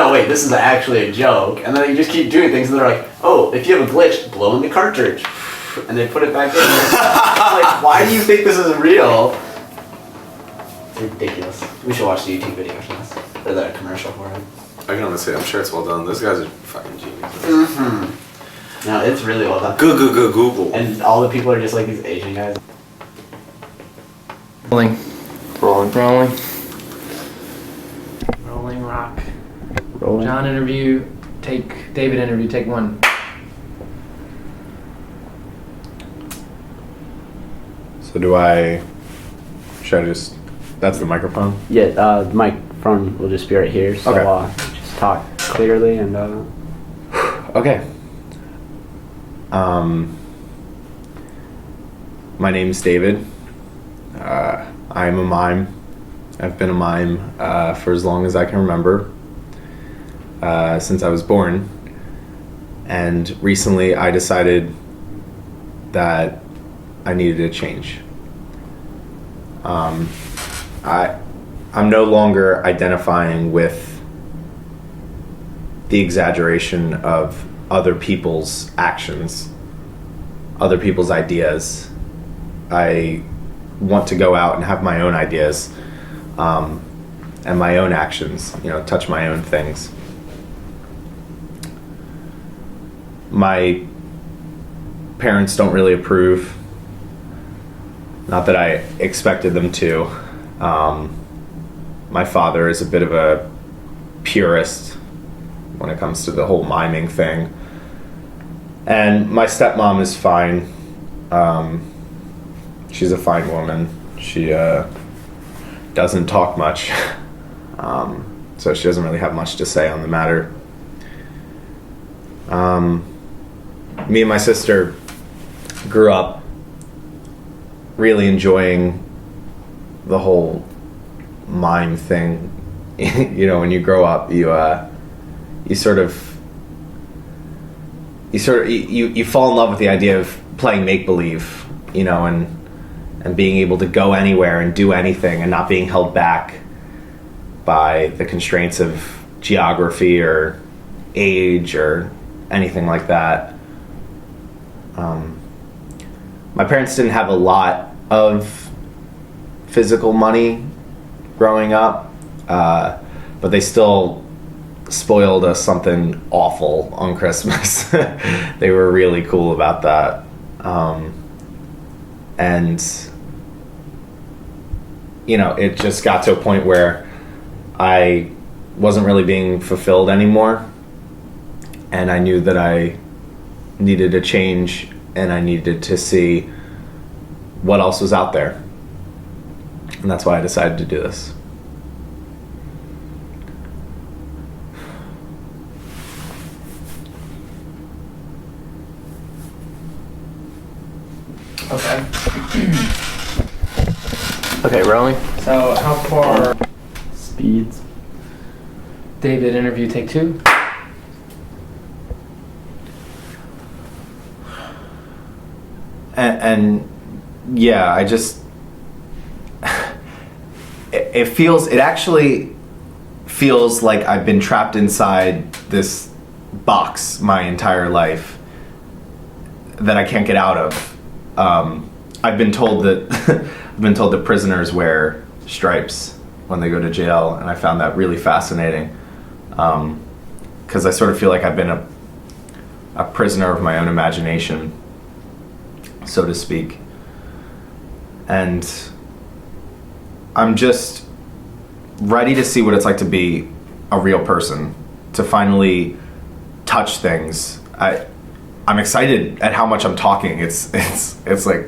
no, wait, this is actually a joke. And then you just keep doing things, and they're like, oh, if you have a glitch, blow in the cartridge. And they put it back in. Like, why do you think this is real? It's ridiculous. We should watch the YouTube video for this. Or the commercial for it. I can honestly say, I'm sure it's well done. Those guys are fucking geniuses. Mm-hmm. No, it's really well done. Google. And all the people are just like these Asian guys. Rolling. Rock. Rolling. John interview, David interview, take 1. So should I just, that's the microphone? Yeah, the microphone will just be right here, so Okay. just talk clearly and Okay. My name's David. I'm a mime. I've been a mime for as long as I can remember, since I was born. And recently I decided that I needed a change. I'm no longer identifying with the exaggeration of other people's actions, other people's ideas. I want to go out and have my own ideas, and my own actions, touch my own things. My parents don't really approve. Not that I expected them to. My father is a bit of a purist when it comes to the whole miming thing. And my stepmom is fine. She's a fine woman. She doesn't talk much. So she doesn't really have much to say on the matter. Me and my sister grew up really enjoying the whole mime thing. When you grow up, you fall in love with the idea of playing make-believe, and being able to go anywhere and do anything and not being held back by the constraints of geography or age or anything like that. My parents didn't have a lot of physical money growing up, but they still spoiled us something awful on Christmas. They were really cool about that. And it just got to a point where I wasn't really being fulfilled anymore, and I knew that I needed a change, and I needed to see what else was out there. And that's why I decided to do this. Okay. Okay, rolling. So how far? Speeds. David interview, take 2. And yeah, I just, it actually feels like I've been trapped inside this box my entire life that I can't get out of. I've been told that prisoners wear stripes when they go to jail, and I found that really fascinating, because I sort of feel like I've been a prisoner of my own imagination, so to speak. And I'm just ready to see what it's like to be a real person, to finally touch things. I'm excited at how much I'm talking. It's like,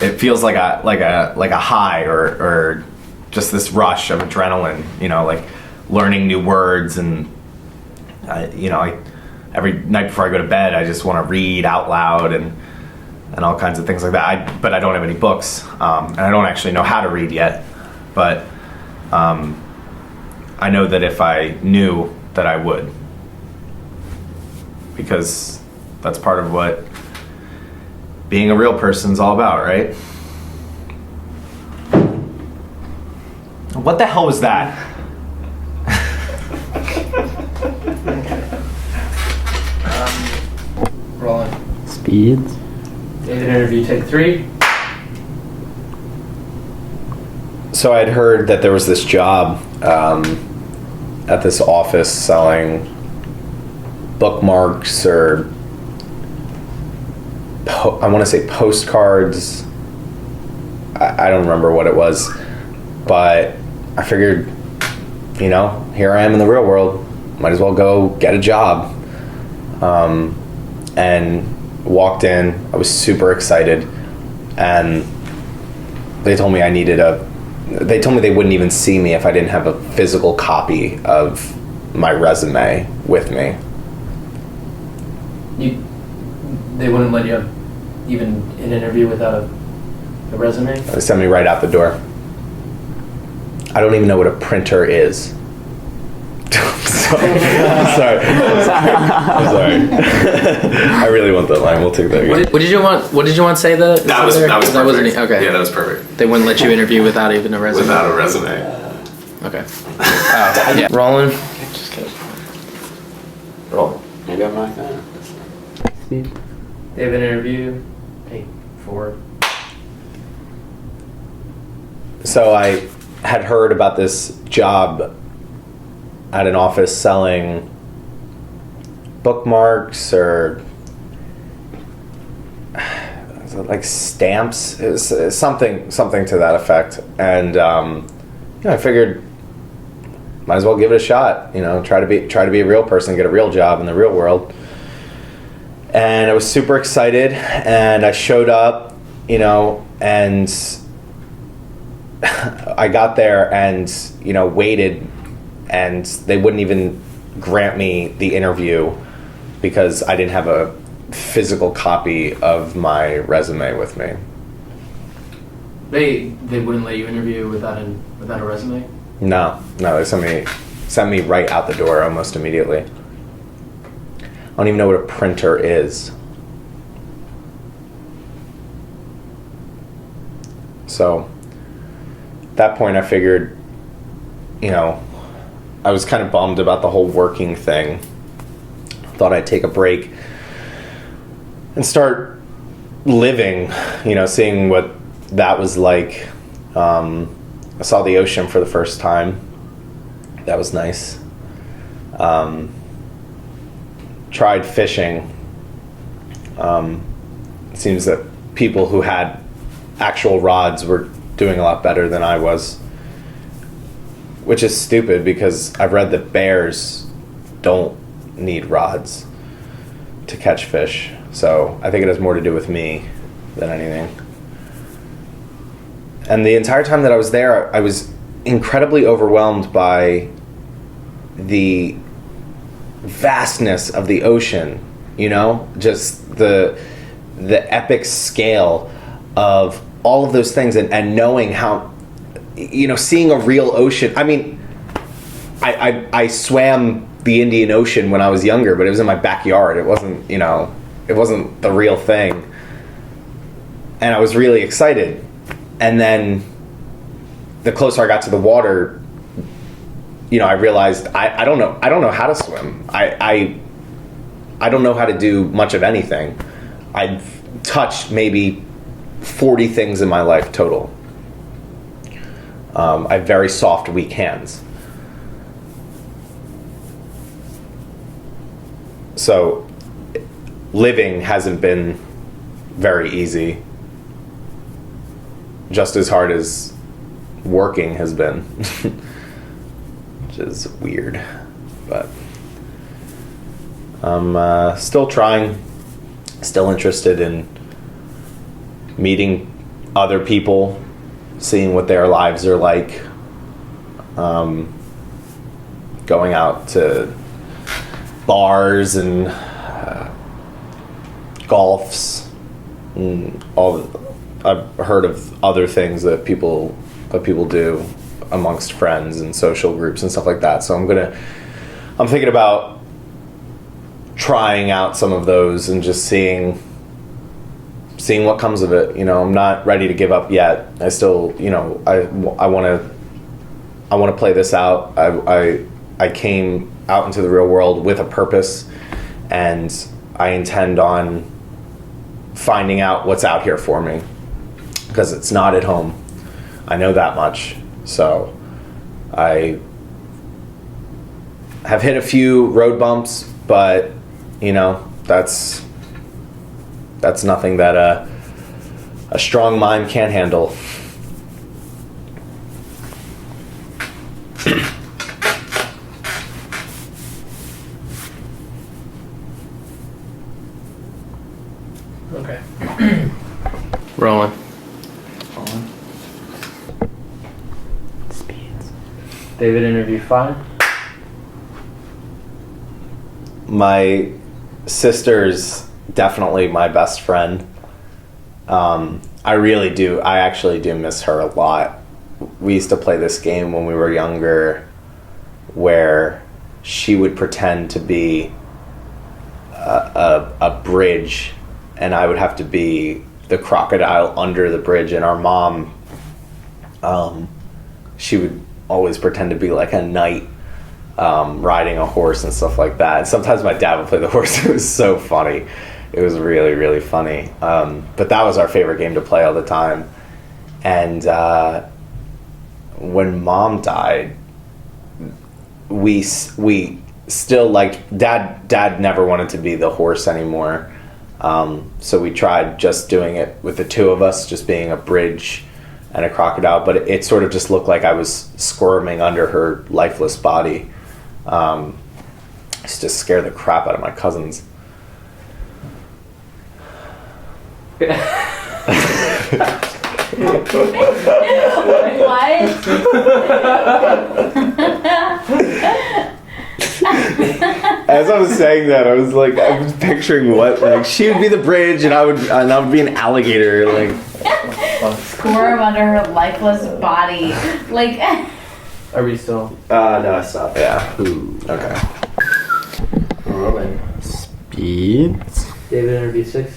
it feels like a high or just this rush of adrenaline, like learning new words. And every night before I go to bed, I just want to read out loud and all kinds of things like that. But I don't have any books, and I don't actually know how to read yet. But I know that if I knew, that I would, because that's part of what being a real person's all about, right? What the hell was that? Beads. David interview take 3. So I'd heard that there was this job at this office selling bookmarks or I want to say postcards. I don't remember what it was, but I figured, here I am in the real world. Might as well go get a job. And walked in. I was super excited, and they told me they told me they wouldn't even see me if I didn't have a physical copy of my resume with me. They wouldn't let you even an interview without a resume? They sent me right out the door. I don't even know what a printer is. I'm sorry. I really want that line. We'll take that again. What did you want? What did you want to say? That was wasn't perfect. Okay. Yeah, that was perfect. They wouldn't let you interview without even a resume. Without a resume. Okay. Yeah. Rolling. Just kidding. Roll. Maybe I'm like that. David interview. Hey, 4. So I had heard about this job at an office selling bookmarks or like stamps. It was something to that effect. And I figured might as well give it a shot. Try to be a real person, get a real job in the real world. And I was super excited, and I showed up, and I got there and waited, and they wouldn't even grant me the interview because I didn't have a physical copy of my resume with me. They wouldn't let you interview without a resume? No, they sent me right out the door almost immediately. I don't even know what a printer is. So at that point I figured, I was kind of bummed about the whole working thing. Thought I'd take a break and start living, seeing what that was like. I saw the ocean for the first time. That was nice. Tried fishing. It seems that people who had actual rods were doing a lot better than I was, which is stupid because I've read that bears don't need rods to catch fish. So I think it has more to do with me than anything. And the entire time that I was there, I was incredibly overwhelmed by the vastness of the ocean, just the epic scale of all of those things, and knowing how, seeing a real ocean. I mean, I swam the Indian Ocean when I was younger, but it was in my backyard. It wasn't, it wasn't the real thing. And I was really excited. And then the closer I got to the water, I realized I don't know how to swim. I don't know how to do much of anything. I've touched maybe 40 things in my life total. I have very soft, weak hands. So living hasn't been very easy. Just as hard as working has been. Which is weird. But I'm still trying, still interested in meeting other people, seeing what their lives are like, going out to bars and golfs and all. I've heard of other things that people do amongst friends and social groups and stuff like that. So I'm thinking about trying out some of those and just seeing what comes of it. I'm not ready to give up yet. I still, I want to play this out. I came out into the real world with a purpose, and I intend on finding out what's out here for me, because it's not at home. I know that much. So I have hit a few road bumps, but you know, that's nothing that a strong mind can't handle. Okay. Rolling. Speeds. David, interview 5. My sister's definitely my best friend. I actually do miss her a lot. We used to play this game when we were younger where she would pretend to be a bridge and I would have to be the crocodile under the bridge, and our mom, she would always pretend to be like a knight riding a horse and stuff like that. And sometimes my dad would play the horse. It was so funny. It was really, really funny. But that was our favorite game to play all the time. And when Mom died, we still liked Dad never wanted to be the horse anymore. So we tried just doing it with the two of us, just being a bridge and a crocodile. But it sort of just looked like I was squirming under her lifeless body. Used to scare the crap out of my cousins. What? As I was saying that, I was picturing what, like, she would be the bridge and I would be an alligator, like. Squirm under her lifeless body. Like. Are we still? No, I stopped. Yeah. Ooh. Okay. Rolling. Speeds. David, interview 6.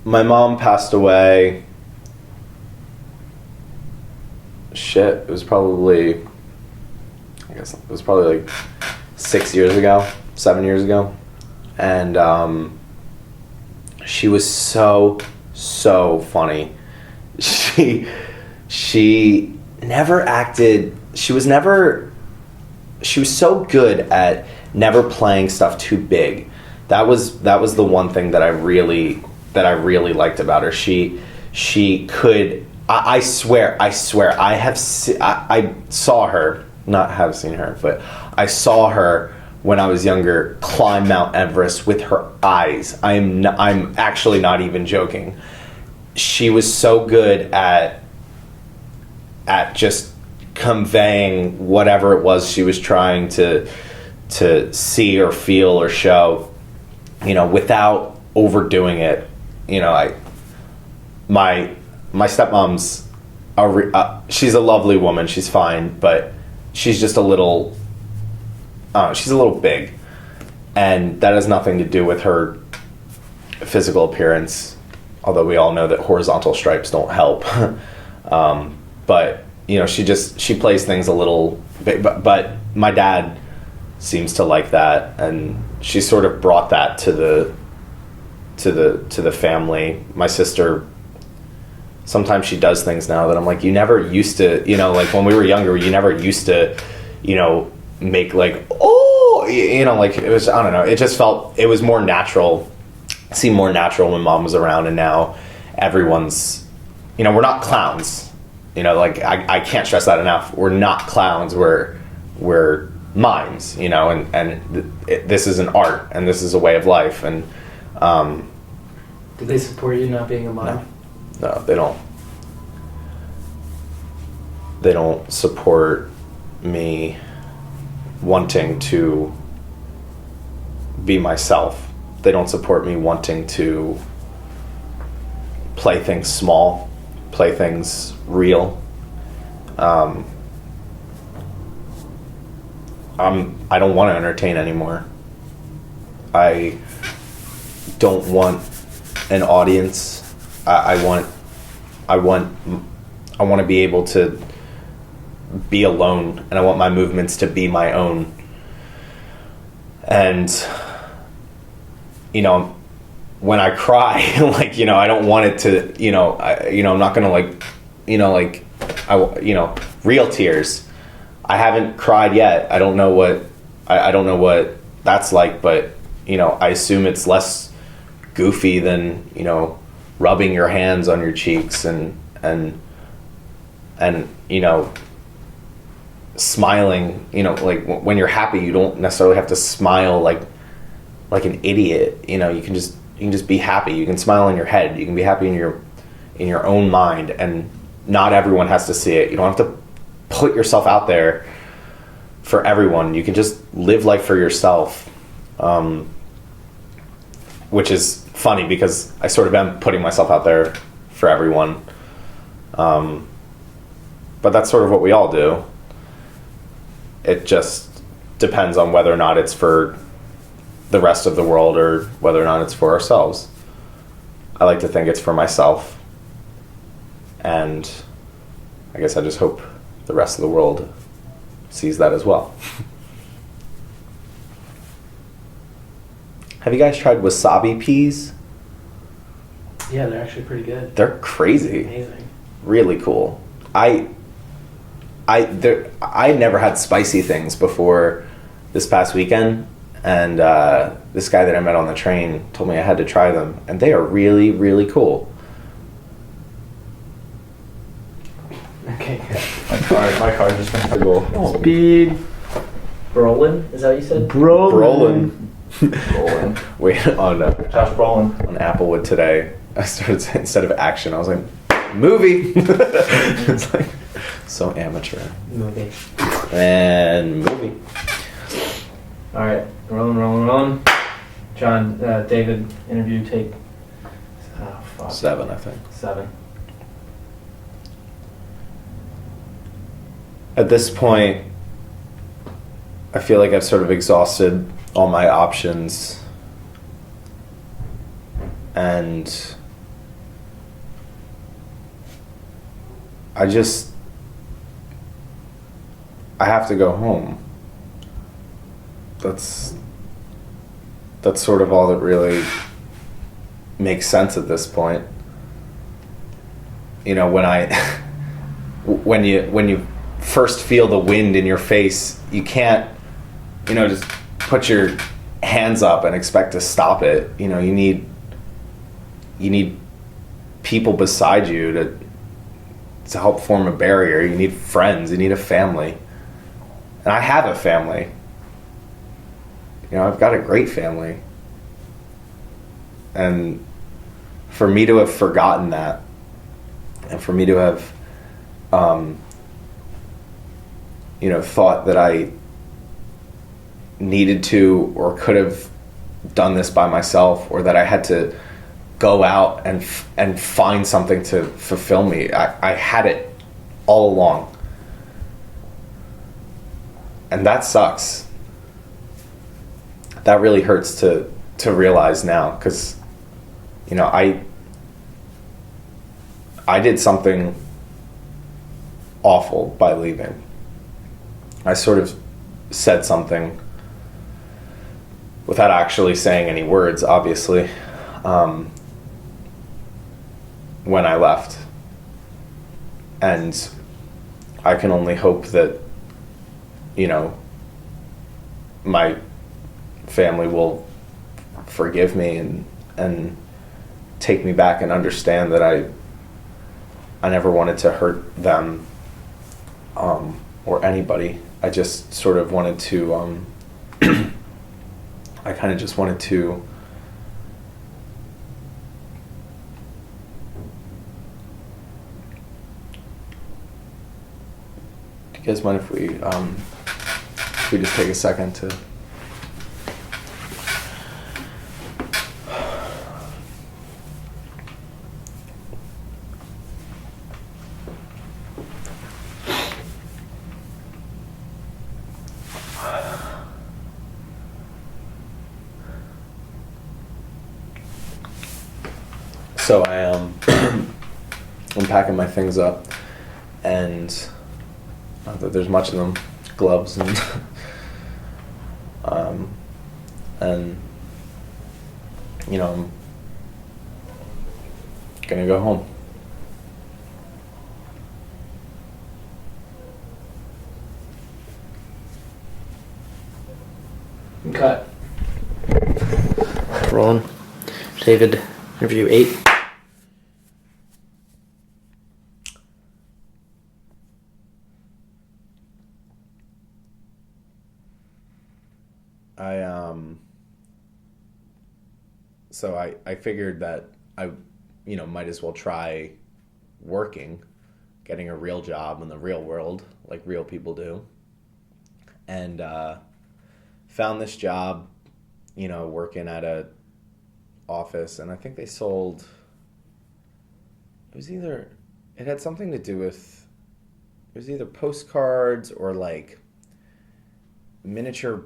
My mom passed away. It was probably like 6 years ago, 7 years ago. And she was so funny. She never acted, she was so good at never playing stuff too big. That was the one thing that I really liked about her. She could, I swear, I saw her, not have seen her, but I saw her when I was younger climb Mount Everest with her eyes. I'm actually not even joking. She was so good at just conveying whatever it was she was trying to see or feel or show, you know, without overdoing it. You know, my stepmom's she's a lovely woman. She's fine, but she's just a little big, and that has nothing to do with her physical appearance. Although we all know that horizontal stripes don't help. But you know, she plays things a little bit. But my dad seems to like that, and she sort of brought that to the family. My sister, sometimes she does things now that I'm like, you never used to, you know, like when we were younger, you never used to, you know, make like, oh, you know, like it was, I don't know, it just felt, it was more natural, seemed more natural when Mom was around. And now everyone's, you know, we're not clowns, you know, like I can't stress that enough. We're not clowns, we're mimes, you know, and this is an art and this is a way of life. And Did they support you not being a mime? No, they don't. They don't support me wanting to be myself. They don't support me wanting to play things small, play things real. I don't want to entertain anymore. I don't want an audience. I want to be able to be alone, and I want my movements to be my own. And, you know, when I cry, like, you know, I don't want it to, you know, I'm not gonna like, you know, like, real tears. I haven't cried yet. I don't know what, I don't know what that's like, but, you know, I assume it's less goofy than, you know, rubbing your hands on your cheeks and you know, smiling. You know, like when you're happy, you don't necessarily have to smile like an idiot. You know, you can just be happy. You can smile in your head. You can be happy in your own mind, and not everyone has to see it. You don't have to put yourself out there for everyone. You can just live life for yourself, which is funny because I sort of am putting myself out there for everyone. But that's sort of what we all do. It just depends on whether or not it's for the rest of the world or whether or not it's for ourselves. I like to think it's for myself. And I guess I just hope the rest of the world sees that as well. Have you guys tried wasabi peas? Yeah, they're actually pretty good. They're crazy. Amazing. Really cool. I never had spicy things before this past weekend, and this guy that I met on the train told me I had to try them, and they are really, really cool. Okay. My car just went to go. Speed. Brolin, is that what you said? Brolin. Wait, on Josh Brolin. on Applewood today, I started saying, instead of action, I was like, movie. It's like so amateur. Movie. And movie. All right, rolling. John, David, interview take. Oh fuck. 7, I think. 7. At this point, I feel like I've sort of exhausted all my options, and I have to go home. That's sort of all that really makes sense at this point. You know, when you first feel the wind in your face, you can't, you know, just put your hands up and expect to stop it. You know, you need people beside you to help form a barrier. You need friends, you need a family. And I have a family. You know, I've got a great family. And for me to have forgotten that, and for me to have you know, thought that I needed to or could have done this by myself, or that I had to go out and find something to fulfill me. I had it all along. And that sucks. That really hurts to realize now, because, you know, I did something awful by leaving. I sort of said something without actually saying any words, obviously, when I left. And I can only hope that, you know, my family will forgive me and take me back and understand that I never wanted to hurt them or anybody. I just sort of wanted to I kind of just wanted to do you guys mind if we just take a second to So I'm packing my things up, and Not that there's much of them. Gloves and and you know, I'm gonna go home. Cut. Rolling. David, interview 8. So I figured that I, might as well try working, getting a real job in the real world, like real people do. And found this job, working at a office, and I think they sold, it had something to do with, it was either postcards or like miniature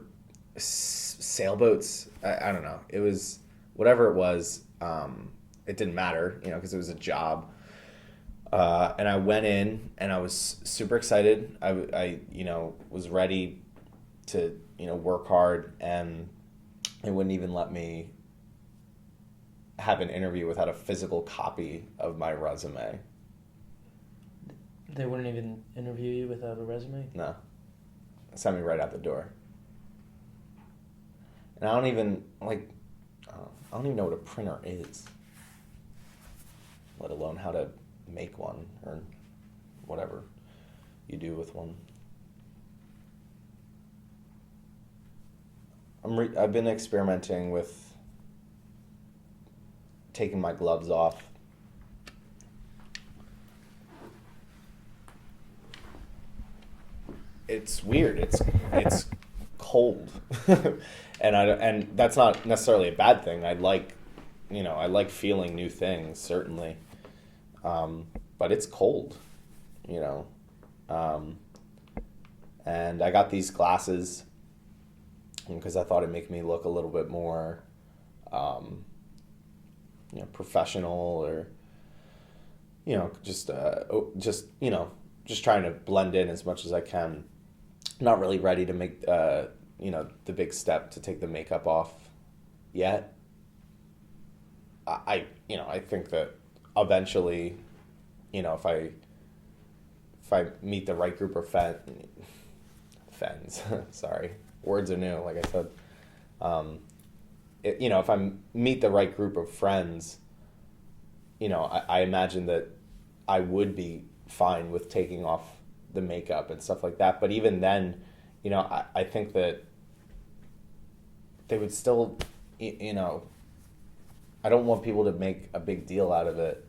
sailboats. I don't know. It was whatever it was. It didn't matter, because it was a job. And I went in and I was super excited. I was ready to, work hard, and they wouldn't even let me have an interview without a physical copy of my resume. They wouldn't even interview you without a resume? No. Sent me right out the door. And I don't even know what a printer is, let alone how to make one or whatever you do with one. I've been experimenting with taking my gloves off. It's weird. It's cold. and that's not necessarily a bad thing. I like feeling new things, certainly. But it's cold, and I got these glasses because I thought it'd make me look a little bit more, professional, or, just trying to blend in as much as I can. Not really ready to make, the big step to take the makeup off yet. I think that eventually, if I meet the right group of friends, sorry, words are new, like I said, if I meet the right group of friends, I imagine that I would be fine with taking off the makeup and stuff like that. But even then, I think that they would still, I don't want people to make a big deal out of it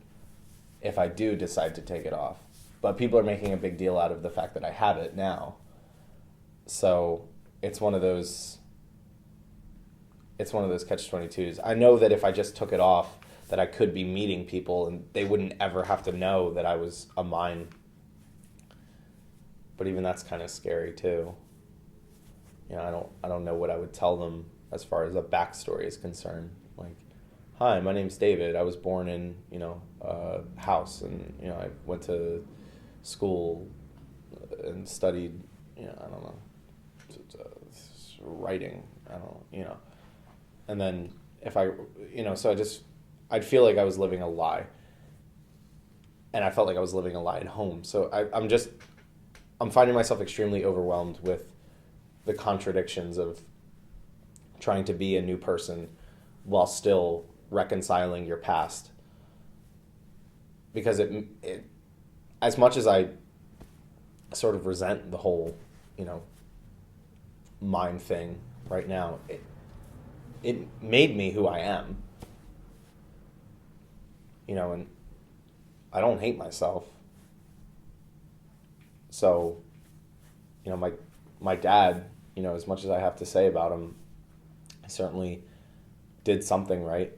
if I do decide to take it off. But people are making a big deal out of the fact that I have it now. So it's one of those catch-22s. I know that if I just took it off, that I could be meeting people and they wouldn't ever have to know that I was a mime. But even that's kind of scary too. I don't know what I would tell them as far as a backstory is concerned. Like, hi, my name's David. I was born in, a house, and, I went to school and studied, I don't know, writing. I don't, And then if I, so I'd feel like I was living a lie. And I felt like I was living a lie at home. So I'm finding myself extremely overwhelmed with the contradictions of trying to be a new person while still reconciling your past. Because it as much as I sort of resent the whole, mime thing right now, it made me who I am. And I don't hate myself. So, my dad, as much as I have to say about him, I certainly did something right.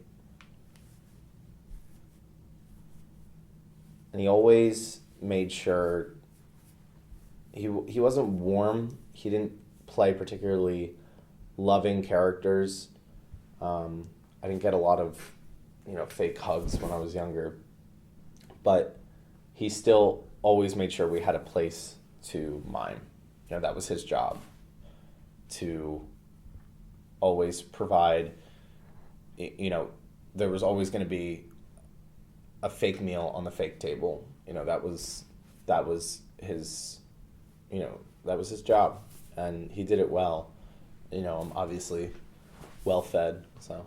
And he always made sure he wasn't warm. He didn't play particularly loving characters. I didn't get a lot of, fake hugs when I was younger. But he still always made sure we had a place to mime. You know, that was his job, to always provide, you know, there was always going to be a fake meal on the fake table. You know, that was his, you know, that was his job, and he did it well. You know, I'm obviously well fed, so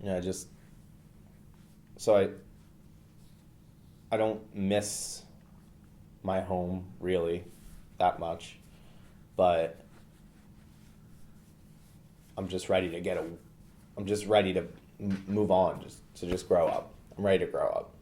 yeah, I don't miss my home really that much, but I'm just ready to move on, just grow up. I'm ready to grow up.